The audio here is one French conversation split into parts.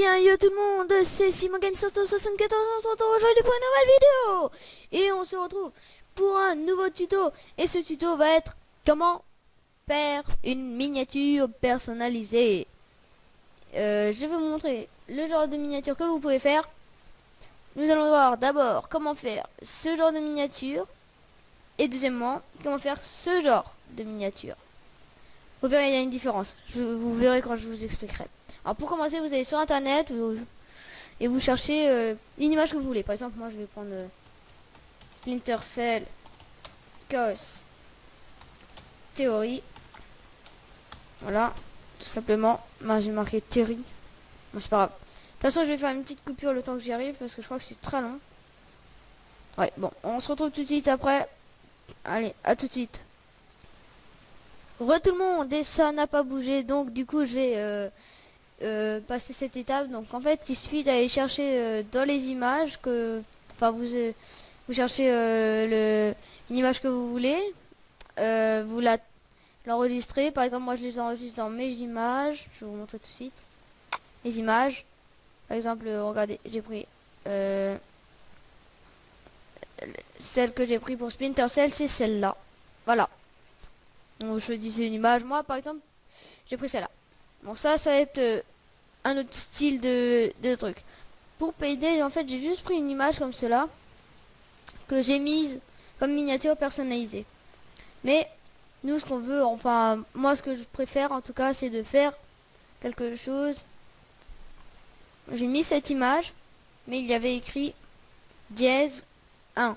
bien yo tout le monde, c'est Simon Game 174, on se retrouve aujourd'hui pour une nouvelle vidéo. Et on se retrouve pour un nouveau tuto. Et ce tuto va être comment faire une miniature personnalisée. Je vais vous montrer le genre de miniature que vous pouvez faire. Nous allons voir d'abord comment faire ce genre de miniature. Et deuxièmement, comment faire ce genre de miniature. Vous verrez, il y a une différence. Vous verrez quand je vous expliquerai. Alors pour commencer, vous allez sur internet et vous cherchez une image que vous voulez. Par exemple, moi je vais prendre Splinter Cell Chaos Theory. Voilà, tout simplement. Moi j'ai marqué Terry. Bon, c'est pas grave. De toute façon, je vais faire une petite coupure le temps que j'y arrive parce que je crois que c'est très long. Ouais, bon, on se retrouve tout de suite après. Allez, à tout de suite. Tout le monde, et ça n'a pas bougé, donc du coup je vais passer cette étape. Donc en fait il suffit d'aller chercher dans les images que, enfin vous cherchez une image que vous voulez, vous l'enregistrez. Par exemple moi je les enregistre dans mes images, je vais vous montrer tout de suite les images. Par exemple regardez, j'ai pris celle que j'ai pris pour Splinter Cell, c'est celle-là, voilà. Donc je choisissais une image, moi par exemple j'ai pris celle-là. Bon ça va être un autre style de truc. Pour Payday, en fait, j'ai juste pris une image comme cela que j'ai mise comme miniature personnalisée. Mais nous, ce qu'on veut, enfin, moi, ce que je préfère, en tout cas, c'est de faire quelque chose. J'ai mis cette image, mais il y avait écrit dièse 1.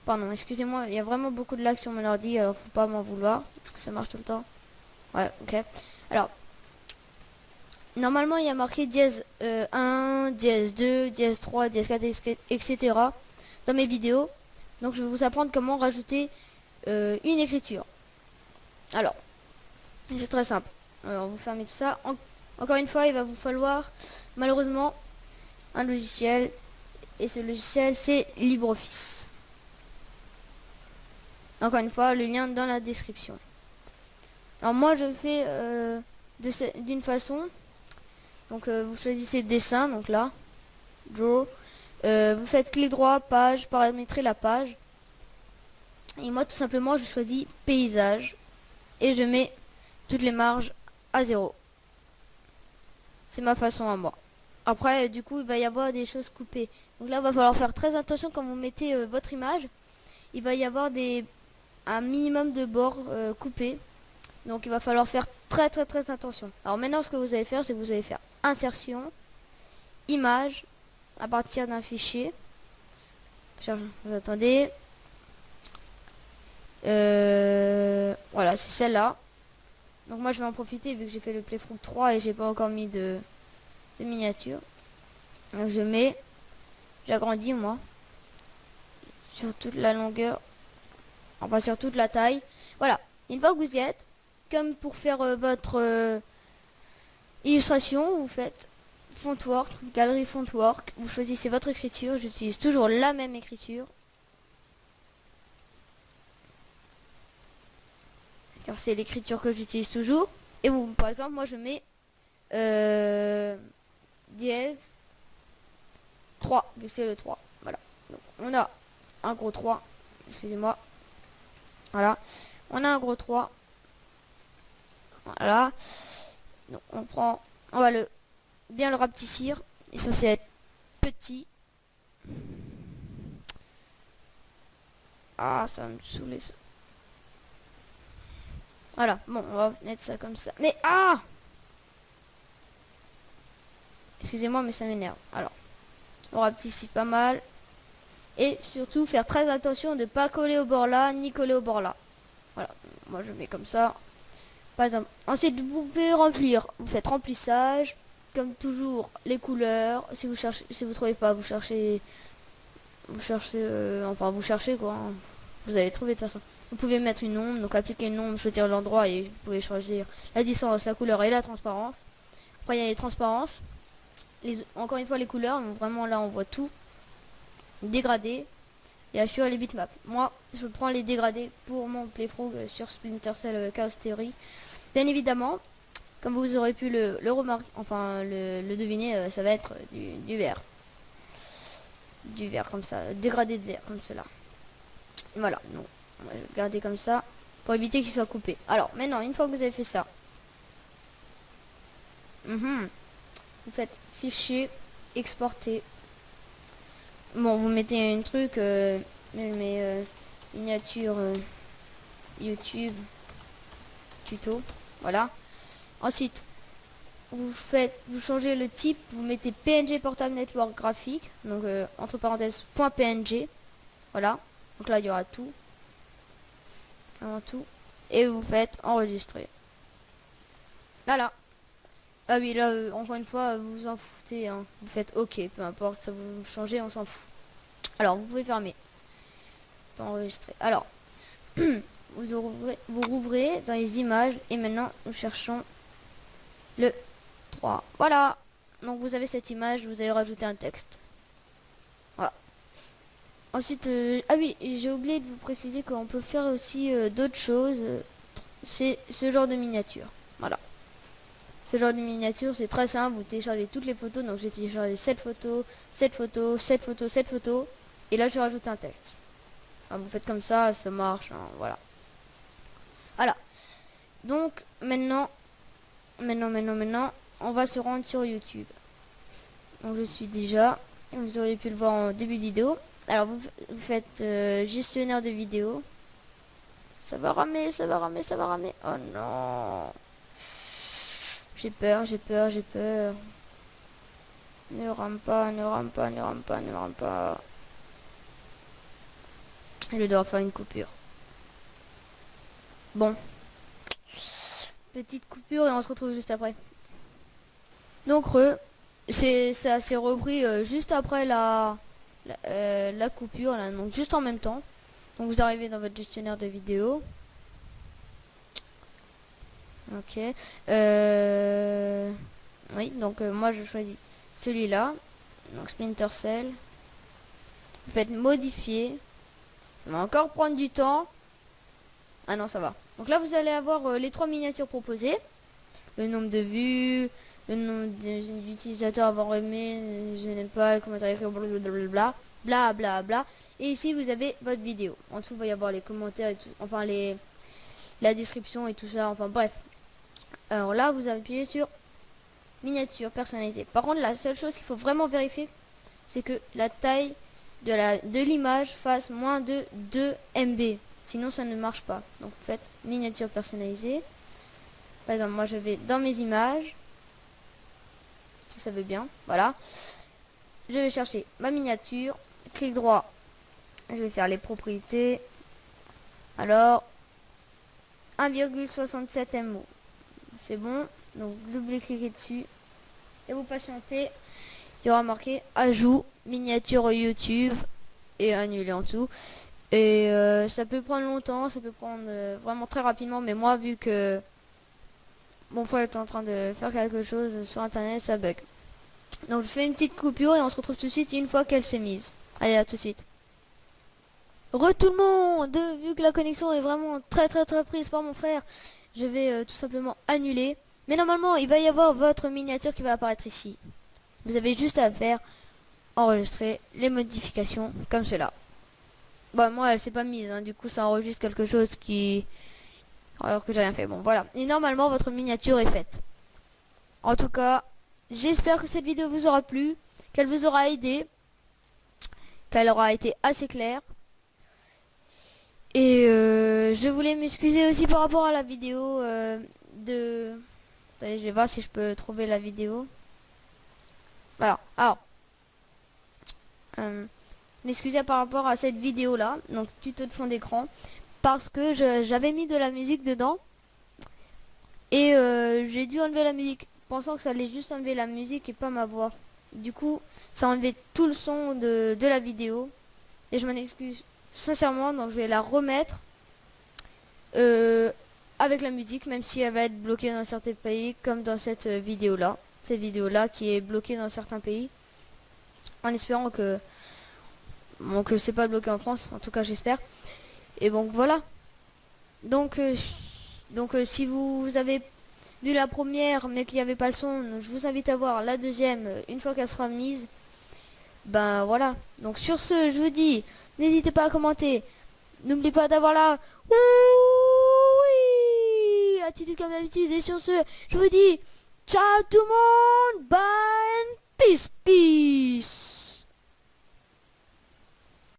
Pardon, excusez-moi, il y a vraiment beaucoup de lag sur mon ordi, alors faut pas m'en vouloir. Est-ce que ça marche tout le temps? Ouais, ok. Alors, normalement, il y a marqué dièse 1, dièse 2, dièse 3, dièse 4, etc. dans mes vidéos. Donc, je vais vous apprendre comment rajouter une écriture. Alors, c'est très simple. Alors, vous fermez tout ça. Encore une fois, il va vous falloir, malheureusement, un logiciel. Et ce logiciel, c'est LibreOffice. Encore une fois, le lien dans la description. Alors, moi, je fais d'une façon. Donc vous choisissez dessin, donc là, draw, vous faites clic droit, page, paramétrer la page. Et moi tout simplement je choisis paysage et je mets toutes les marges à 0. C'est ma façon à moi. Après du coup il va y avoir des choses coupées. Donc là il va falloir faire très attention quand vous mettez votre image. Il va y avoir un minimum de bords coupés. Donc il va falloir faire très attention. Alors maintenant ce que vous allez faire, c'est que vous allez faire insertion, image, à partir d'un fichier. Vous attendez. Voilà, c'est celle-là. Donc moi je vais en profiter vu que j'ai fait le playthrough 3 et j'ai pas encore mis de miniature. Donc j'agrandis moi sur toute la longueur, enfin sur toute la taille. Voilà, une fois que vous y êtes, comme pour faire votre illustration, vous faites Fontwork, galerie Fontwork, vous choisissez votre écriture, j'utilise toujours la même écriture. Car c'est l'écriture que j'utilise toujours. Et vous, par exemple, moi je mets dièse 3, vu que c'est le 3. Voilà. Donc on a un gros 3. Excusez-moi. Voilà. On a un gros 3. Voilà. Donc on va bien le rapetissir. Il est censé être petit. Ah, ça va me saouler ça. Voilà, bon, on va mettre ça comme ça. Mais ah! Excusez-moi, mais ça m'énerve. Alors, on rapetissit pas mal. Et surtout, faire très attention de ne pas coller au bord là, ni coller au bord là. Voilà, moi je mets comme ça. Par exemple, ensuite vous pouvez remplir. Vous faites remplissage. Comme toujours, les couleurs. Si vous cherchez, si vous trouvez pas, vous cherchez, enfin vous cherchez quoi. Hein. Vous allez trouver de toute façon. Vous pouvez mettre une ombre, donc appliquer une ombre, choisir l'endroit et vous pouvez choisir la distance, la couleur et la transparence. Après il y a les transparences. Encore une fois les couleurs, donc vraiment là on voit tout. Dégradé. Et assurer les bitmaps. Moi je prends les dégradés pour mon playthrough sur Splinter Cell Chaos Theory. Bien évidemment, comme vous aurez pu le remarquer, enfin le deviner, ça va être du vert. Du vert comme ça, dégradé de vert comme cela. Voilà, donc on va le garder comme ça pour éviter qu'il soit coupé. Alors maintenant, une fois que vous avez fait ça, vous faites fichier, exporter. Bon, vous mettez un truc, miniature YouTube tuto, voilà. Ensuite, vous changez le type, vous mettez PNG portable network graphique, donc entre parenthèses .png, voilà. Donc là il y aura tout, vraiment tout, et vous faites enregistrer. Voilà. Ah oui, là encore une fois vous vous en foutez, hein. Vous faites OK, peu importe, ça vous changez, on s'en fout. Alors vous pouvez fermer, enregistrer. Alors vous rouvrez dans les images et maintenant nous cherchons le 3. Voilà. Donc vous avez cette image, vous avez rajouté un texte. Voilà. Ensuite, ah oui, j'ai oublié de vous préciser qu'on peut faire aussi d'autres choses. C'est ce genre de miniature. Voilà. Ce genre de miniature, c'est très simple. Vous téléchargez toutes les photos. Donc j'ai téléchargé 7 photos, 7 photos, 7 photos, 7 photos. Et là, je rajoute un texte. Alors, vous faites comme ça marche. Hein, voilà. Voilà. Donc maintenant, on va se rendre sur YouTube. Donc je suis déjà, vous auriez pu le voir en début de vidéo. Alors vous faites gestionnaire de vidéos. Ça va ramer, ça va ramer, ça va ramer. Oh non. J'ai peur, j'ai peur, j'ai peur. Ne rame pas, ne rame pas, ne rame pas, ne rame pas. Je dois faire une coupure. Bon. Petite coupure et on se retrouve juste après. Donc ça s'est repris juste après la coupure là, donc juste en même temps. Donc vous arrivez dans votre gestionnaire de vidéo. Ok. Oui, donc moi je choisis celui-là. Donc Splinter Cell. Vous faites modifier. Ça va encore prendre du temps. Ah non, ça va. Donc là vous allez avoir les 3 miniatures proposées. Le nombre de vues, le nombre d'utilisateurs avoir aimé, je n'aime pas, le commentaire écrit, blablabla, bla bla bla. Et ici vous avez votre vidéo. En dessous il va y avoir les commentaires et tout, enfin la description et tout ça, enfin bref. Alors là vous appuyez sur miniature personnalisée. Par contre la seule chose qu'il faut vraiment vérifier, c'est que la taille de l'image fasse moins de 2 MB. Sinon ça ne marche pas. Donc vous faites miniature personnalisée. Par exemple, moi je vais dans mes images, si ça veut bien, voilà. Je vais chercher ma miniature, clic droit, je vais faire les propriétés. Alors, 1,67 MO, c'est bon. Donc double-cliquez dessus et vous patientez. Il y aura marqué ajout miniature YouTube et annuler en dessous. Et ça peut prendre longtemps, ça peut prendre vraiment très rapidement, mais moi vu que mon frère est en train de faire quelque chose sur internet, ça bug. Donc je fais une petite coupure et on se retrouve tout de suite une fois qu'elle s'est mise. Allez, à tout de suite. Re tout le monde, vu que la connexion est vraiment très prise par mon frère, je vais tout simplement annuler. Mais normalement, il va y avoir votre miniature qui va apparaître ici. Vous avez juste à faire enregistrer les modifications comme cela. Bon, moi elle s'est pas mise, hein, du coup ça enregistre quelque chose qui... alors que j'ai rien fait. Bon voilà, et normalement votre miniature est faite. En tout cas, j'espère que cette vidéo vous aura plu, qu'elle vous aura aidé, qu'elle aura été assez claire. Et je voulais m'excuser aussi par rapport à la vidéo de... Attendez, je vais voir si je peux trouver la vidéo. Voilà, alors... m'excuser par rapport à cette vidéo là, donc tuto de fond d'écran, parce que j'avais mis de la musique dedans. Et j'ai dû enlever la musique, pensant que ça allait juste enlever la musique et pas ma voix. Du coup, ça a enlevé tout le son de la vidéo. Et je m'en excuse sincèrement, donc je vais la remettre avec la musique, même si elle va être bloquée dans certains pays, comme dans cette vidéo-là. Cette vidéo-là qui est bloquée dans certains pays. En espérant que... bon, que c'est pas bloqué en France, en tout cas j'espère. Et donc voilà. Donc si vous avez vu la première mais qu'il n'y avait pas le son, donc je vous invite à voir la deuxième une fois qu'elle sera mise. Ben voilà, donc sur ce je vous dis, n'hésitez pas à commenter, n'oubliez pas d'avoir la oui attitude comme d'habitude, et sur ce je vous dis ciao tout le monde, bye and peace peace.